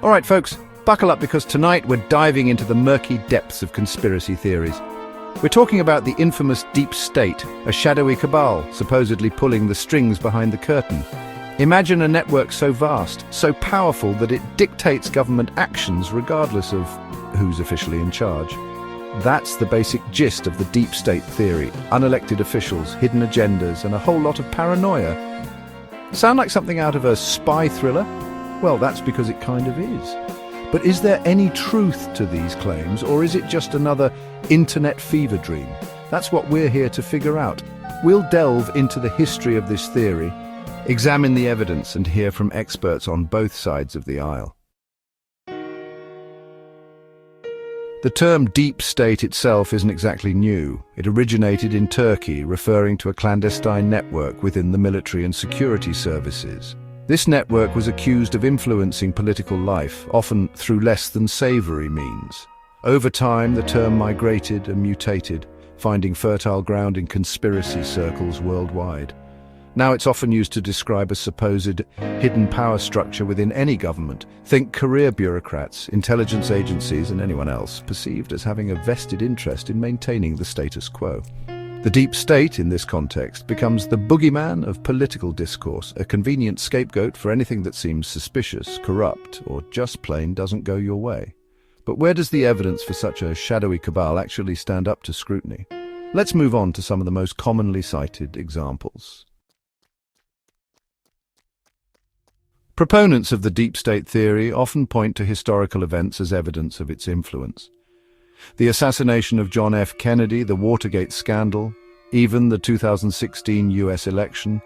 All right, folks, buckle up because tonight we're diving into the murky depths of conspiracy theories. We're talking about the infamous deep state, a shadowy cabal supposedly pulling the strings behind the curtain. Imagine a network so vast, so powerful that it dictates government actions regardless of who's officially in charge. That's the basic gist of the deep state theory: unelected officials, hidden agendas, and a whole lot of paranoia. Sound like something out of a spy thriller? Well, that's because it kind of is. But is there any truth to these claims, or is it just another internet fever dream? That's what we're here to figure out. We'll delve into the history of this theory, examine the evidence, and hear from experts on both sides of the aisle. The term deep state itself isn't exactly new. It originated in Turkey, referring to a clandestine network within the military and security services. This network was accused of influencing political life, often through less than savory means. Over time, the term migrated and mutated, finding fertile ground in conspiracy circles worldwide. Now it's often used to describe a supposed hidden power structure within any government. Think career bureaucrats, intelligence agencies, and anyone else perceived as having a vested interest in maintaining the status quo. The deep state, in this context, becomes the boogeyman of political discourse, a convenient scapegoat for anything that seems suspicious, corrupt, or just plain doesn't go your way. But where does the evidence for such a shadowy cabal actually stand up to scrutiny? Let's move on to some of the most commonly cited examples. Proponents of the deep state theory often point to historical events as evidence of its influence. The assassination of John F. Kennedy, the Watergate scandal, even the 2016 US election,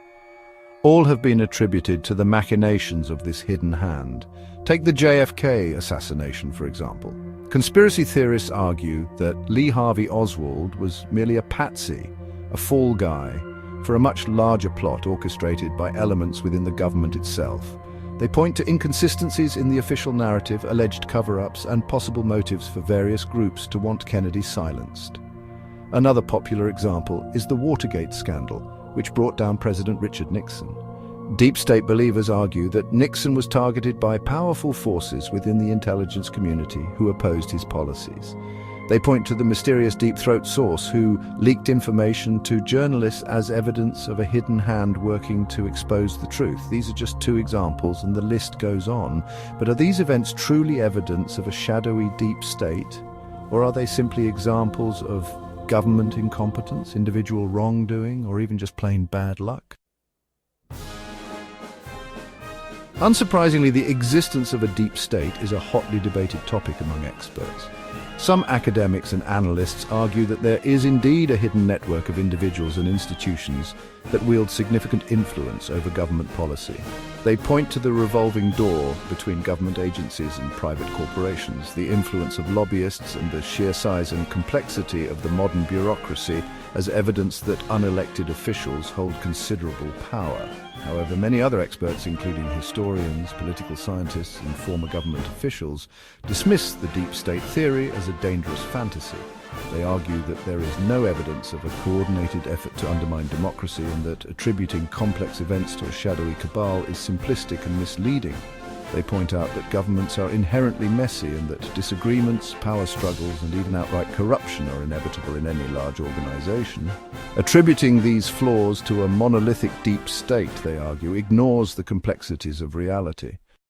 all have been attributed to the machinations of this hidden hand. Take the JFK assassination, for example. Conspiracy theorists argue that Lee Harvey Oswald was merely a patsy, a fall guy, for a much larger plot orchestrated by elements within the government itself. They point to inconsistencies in the official narrative, alleged cover-ups, and possible motives for various groups to want Kennedy silenced. Another popular example is the Watergate scandal, which brought down President Richard Nixon. Deep state believers argue that Nixon was targeted by powerful forces within the intelligence community who opposed his policies. They point to the mysterious deep throat source who leaked information to journalists as evidence of a hidden hand working to expose the truth. These are just two examples and the list goes on. But are these events truly evidence of a shadowy deep state? Or are they simply examples of government incompetence, individual wrongdoing, or even just plain bad luck? Unsurprisingly, the existence of a deep state is a hotly debated topic among experts. Some academics and analysts argue that there is indeed a hidden network of individuals and institutions that wield significant influence over government policy. They point to the revolving door between government agencies and private corporations, the influence of lobbyists, and the sheer size and complexity of the modern bureaucracy as evidence that unelected officials hold considerable power. However, many other experts, including historians, political scientists, and former government officials, dismiss the deep state theory as a dangerous fantasy. They argue that there is no evidence of a coordinated effort to undermine democracy and that attributing complex events to a shadowy cabal is simplistic and misleading. They point out that governments are inherently messy and that disagreements, power struggles, and even outright corruption are inevitable in any large organization. Attributing these flaws to a monolithic deep state, they argue, ignores the complexities of reality.